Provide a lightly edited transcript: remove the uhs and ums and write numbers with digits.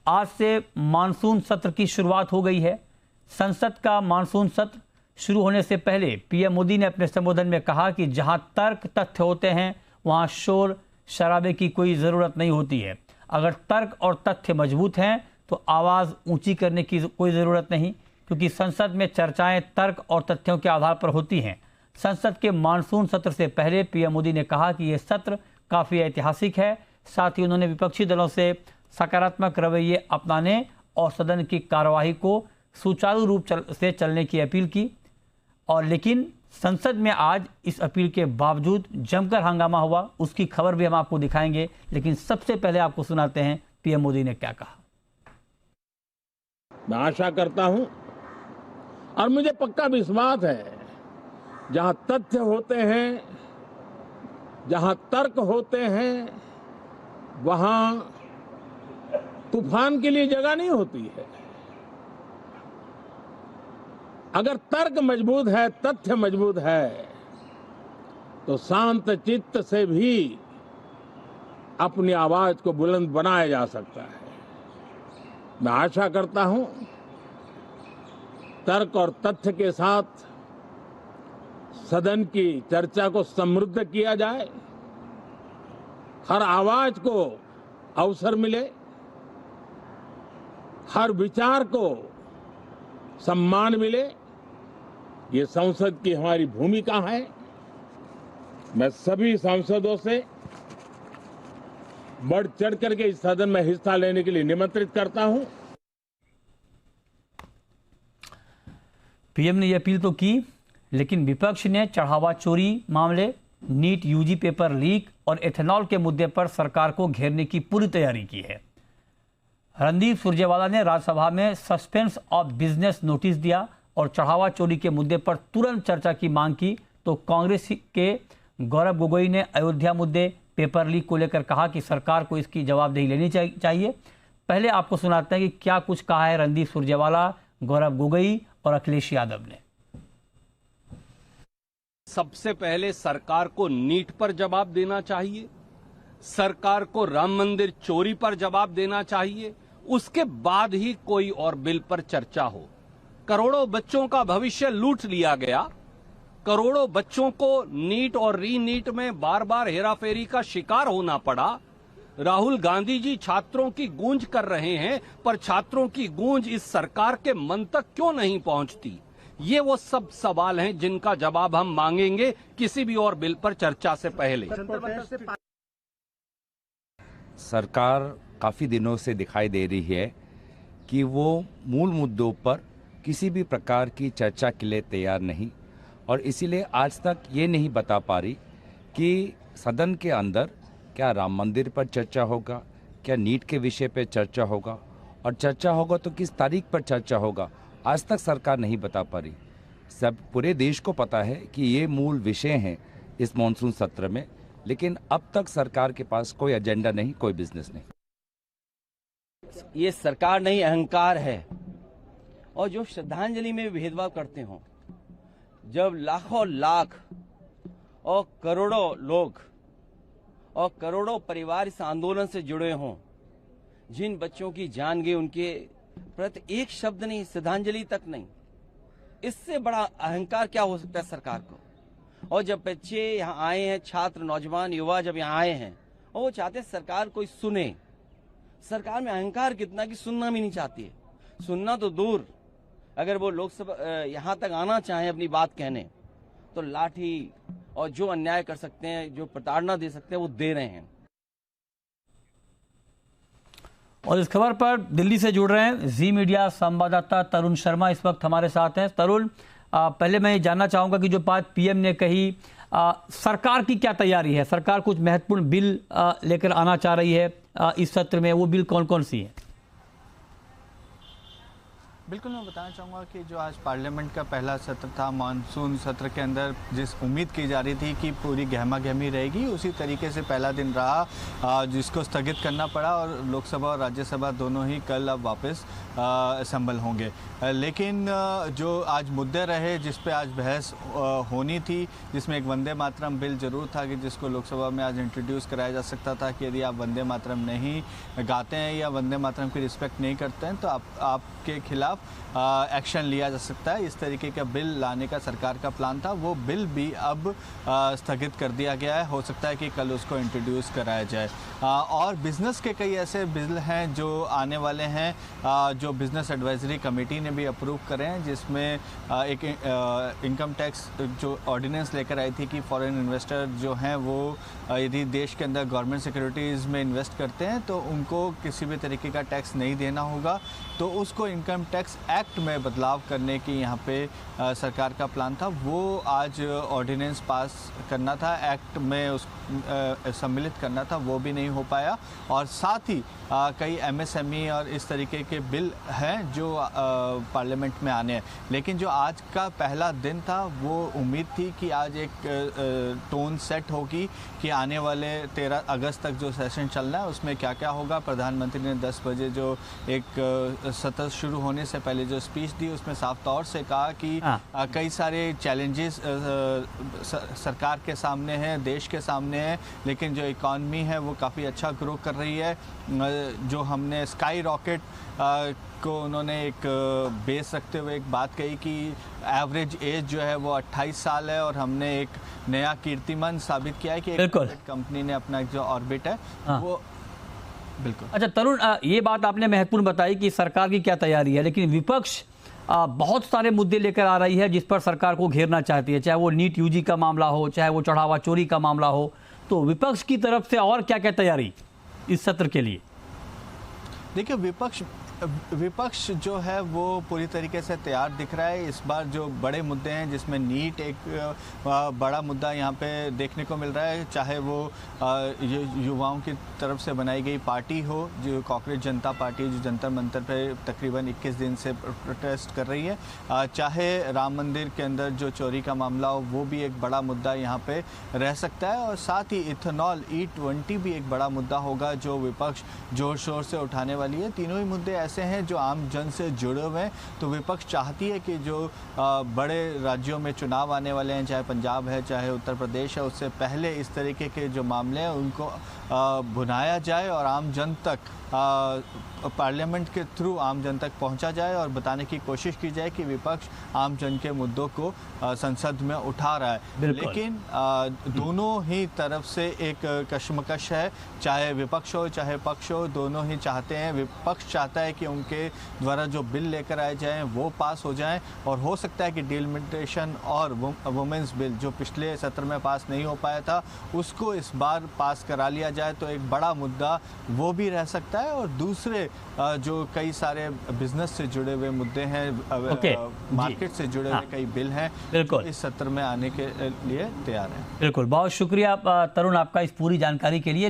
आज से मानसून सत्र की शुरुआत हो गई है। संसद का मानसून सत्र शुरू होने से पहले पीएम मोदी ने अपने संबोधन में कहा कि जहां तर्क तथ्य होते हैं वहां शोर शराबे की कोई ज़रूरत नहीं होती है। अगर तर्क और तथ्य मजबूत हैं तो आवाज़ ऊंची करने की कोई ज़रूरत नहीं, क्योंकि संसद में चर्चाएं तर्क और तथ्यों के आधार पर होती हैं। संसद के मानसून सत्र से पहले पीएम मोदी ने कहा कि यह सत्र काफ़ी ऐतिहासिक है। साथ ही उन्होंने विपक्षी दलों से सकारात्मक रवैये अपनाने और सदन की कार्यवाही को सुचारू रूप से चलने की अपील की। और लेकिन संसद में आज इस अपील के बावजूद जमकर हंगामा हुआ, उसकी खबर भी हम आपको दिखाएंगे। लेकिन सबसे पहले आपको सुनाते हैं पीएम मोदी ने क्या कहा। मैं आशा करता हूं और मुझे पक्का विश्वास है, जहां तथ्य होते हैं, जहां तर्क होते हैं, वहां तूफान के लिए जगह नहीं होती है। अगर तर्क मजबूत है, तथ्य मजबूत है, तो शांत चित्त से भी अपनी आवाज को बुलंद बनाया जा सकता है। मैं आशा करता हूं तर्क और तथ्य के साथ सदन की चर्चा को समृद्ध किया जाए, हर आवाज को अवसर मिले, हर विचार को सम्मान मिले। ये संसद की हमारी भूमिका है। मैं सभी सांसदों से बढ़ चढ़ करके इस सदन में हिस्सा लेने के लिए निमंत्रित करता हूं। पीएम ने यह अपील तो की, लेकिन विपक्ष ने चढ़ावा चोरी मामले, नीट यूजी पेपर लीक और एथेनॉल के मुद्दे पर सरकार को घेरने की पूरी तैयारी की है। रणदीप सुरजेवाला ने राज्यसभा में सस्पेंस ऑफ बिजनेस नोटिस दिया और चढ़ावा चोरी के मुद्दे पर तुरंत चर्चा की मांग की। तो कांग्रेस के गौरव गोगोई ने अयोध्या मुद्दे, पेपर लीक को लेकर कहा कि सरकार को इसकी जवाबदेही लेनी चाहिए। पहले आपको सुनाते हैं कि क्या कुछ कहा है रणदीप सुरजेवाला, गौरव गोगोई और अखिलेश यादव ने। सबसे पहले सरकार को नीट पर जवाब देना चाहिए, सरकार को राम मंदिर चोरी पर जवाब देना चाहिए, उसके बाद ही कोई और बिल पर चर्चा हो। करोड़ों बच्चों का भविष्य लूट लिया गया, करोड़ों बच्चों को नीट और री नीट में बार बार हेराफेरी का शिकार होना पड़ा। राहुल गांधी जी छात्रों की गूंज कर रहे हैं, पर छात्रों की गूंज इस सरकार के मन तक क्यों नहीं पहुंचती? ये वो सब सवाल हैं जिनका जवाब हम मांगेंगे किसी भी और बिल पर चर्चा से पहले। सरकार काफ़ी दिनों से दिखाई दे रही है कि वो मूल मुद्दों पर किसी भी प्रकार की चर्चा के लिए तैयार नहीं, और इसीलिए आज तक ये नहीं बता पा रही कि सदन के अंदर क्या राम मंदिर पर चर्चा होगा, क्या नीट के विषय पर चर्चा होगा, और चर्चा होगा तो किस तारीख पर चर्चा होगा। आज तक सरकार नहीं बता पा रही। सब पूरे देश को पता है कि ये मूल विषय हैं इस मॉनसून सत्र में, लेकिन अब तक सरकार के पास कोई एजेंडा नहीं, कोई बिजनेस नहीं। ये सरकार नहीं, अहंकार है। और जो श्रद्धांजलि में भेदभाव करते हों, जब लाखों लाख और करोड़ों लोग और करोड़ों परिवार इस आंदोलन से जुड़े हों, जिन बच्चों की जान गई उनके प्रति एक शब्द नहीं, श्रद्धांजलि तक नहीं, इससे बड़ा अहंकार क्या हो सकता है सरकार को? और जब बच्चे यहाँ आए हैं, छात्र, नौजवान, युवा जब यहाँ आए हैं और वो चाहते हैं सरकार कोई सुने, सरकार में अहंकार कितना कि सुनना भी नहीं चाहती है। सुनना तो दूर, अगर वो लोकसभा यहाँ तक आना चाहें अपनी बात कहने, तो लाठी और जो अन्याय कर सकते हैं, जो प्रताड़ना दे सकते हैं, वो दे रहे हैं। और इस खबर पर दिल्ली से जुड़ रहे हैं जी मीडिया संवाददाता तरुण शर्मा इस वक्त हमारे साथ हैं। तरुण, पहले मैं ये जानना चाहूंगा कि जो बात पीएम ने कही, सरकार की क्या तैयारी है? सरकार कुछ महत्वपूर्ण बिल लेकर आना चाह रही है इस सत्र में, वो बिल कौन कौन सी है? बिल्कुल, मैं बताना चाहूँगा कि जो आज पार्लियामेंट का पहला सत्र था, मानसून सत्र के अंदर जिस उम्मीद की जा रही थी कि पूरी गहमा-गहमी रहेगी, उसी तरीके से पहला दिन रहा, जिसको स्थगित करना पड़ा और लोकसभा और राज्यसभा दोनों ही कल अब वापस असेंबल होंगे। लेकिन जो आज मुद्दे रहे जिस पे आज बहस होनी थी, जिसमें एक वंदे मातरम बिल ज़रूर था कि जिसको लोकसभा में आज इंट्रोड्यूस कराया जा सकता था कि यदि आप वंदे मातरम नहीं गाते हैं या वंदे मातरम की रिस्पेक्ट नहीं करते हैं तो आपके खिलाफ एक्शन लिया जा सकता है। इस तरीके का बिल लाने का सरकार का प्लान था, वो बिल भी अब स्थगित कर दिया गया है। हो सकता है कि कल उसको इंट्रोड्यूस कराया जाए। और बिज़नेस के कई ऐसे बिल हैं जो आने वाले हैं, जो बिज़नेस एडवाइजरी कमेटी ने भी अप्रूव करे हैं, जिसमें एक इनकम टैक्स जो ऑर्डिनेंस लेकर आई थी कि फॉरेन इन्वेस्टर जो हैं वो यदि देश के अंदर गवर्नमेंट सिक्योरिटीज़ में इन्वेस्ट करते हैं तो उनको किसी भी तरीके का टैक्स नहीं देना होगा। तो उसको इनकम टैक्स एक्ट में बदलाव करने की यहाँ पे सरकार का प्लान था। वो आज ऑर्डिनेंस पास करना था, एक्ट में उस सम्मिलित करना था, वो भी नहीं हो पाया। और साथ ही कई एमएसएमई और इस तरीके के बिल हैं जो पार्लियामेंट में आने हैं। लेकिन जो आज का पहला दिन था वो उम्मीद थी कि आज एक टोन सेट होगी कि आने वाले 13 अगस्त तक जो सेशन चलना है उसमें क्या क्या होगा। प्रधानमंत्री ने 10 बजे जो एक सत्र शुरू होने से पहले जो स्पीच दी उसमें साफ तौर से कहा कि कई सारे चैलेंजेस सरकार के सामने हैं, देश के सामने है, लेकिन जो इकॉनमी है वो काफ़ी अच्छा ग्रो कर रही है। जो हमने स्काई रॉकेट को उन्होंने एक बेस रखते हुए एक बात कही कि एवरेज एज जो है वो 28 साल है और हमने एक नया कीर्तिमान साबित किया है कि एक कंपनी ने अपना जो ऑर्बिट है वो बिल्कुल। अच्छा तरुण, ये बात आपने महत्वपूर्ण बताई कि सरकार की क्या तैयारी है, लेकिन विपक्ष बहुत सारे मुद्दे लेकर आ रही है जिस पर सरकार को घेरना चाहती है, चाहे वो नीट यूजी का मामला हो, चाहे वो चढ़ावा चोरी का मामला हो। तो विपक्ष की तरफ से और क्या क्या तैयारी इस सत्र के लिए? देखिए, विपक्ष जो है वो पूरी तरीके से तैयार दिख रहा है। इस बार जो बड़े मुद्दे हैं जिसमें नीट एक बड़ा मुद्दा यहाँ पे देखने को मिल रहा है, चाहे वो युवाओं की तरफ से बनाई गई पार्टी हो जो कॉकरोच जनता पार्टी, जो जंतर मंतर पे तकरीबन 21 दिन से प्रोटेस्ट कर रही है, चाहे राम मंदिर के अंदर जो चोरी का मामला हो वो भी एक बड़ा मुद्दा यहाँ पे रह सकता है। और साथ ही इथेनॉल E20 भी एक बड़ा मुद्दा होगा जो विपक्ष जोर शोर से उठाने वाली है। तीनों ही मुद्दे ऐसे हैं जो आम जन से जुड़े हुए हैं। तो विपक्ष चाहती है कि जो बड़े राज्यों में चुनाव आने वाले हैं, चाहे पंजाब है चाहे उत्तर प्रदेश है, उससे पहले इस तरीके के जो मामले हैं उनको भुनाया जाए और आम जन तक पार्लियामेंट के थ्रू आम जन तक पहुंचा जाए और बताने की कोशिश की जाए कि विपक्ष आम जन के मुद्दों को संसद में उठा रहा है। लेकिन दोनों ही तरफ से एक कशमकश है, चाहे विपक्ष हो चाहे पक्ष हो, दोनों ही चाहते हैं। विपक्ष चाहता है कि उनके द्वारा जो बिल लेकर आए जाएं वो पास हो जाएं और हो सकता है कि डिलिमिटेशन और वुमेन्स बिल जो पिछले सत्र में पास नहीं हो पाया था उसको इस बार पास करा लिया जाए तो एक बड़ा मुद्दा वो भी रह सकता है। और दूसरे जो कई सारे बिजनेस से जुड़े हुए मुद्दे हैं, मार्केट से जुड़े हुए कई बिल हैं, बिल्कुल इस सत्र में आने के लिए तैयार हैं। बिल्कुल, बहुत शुक्रिया तरुण आपका इस पूरी जानकारी के लिए।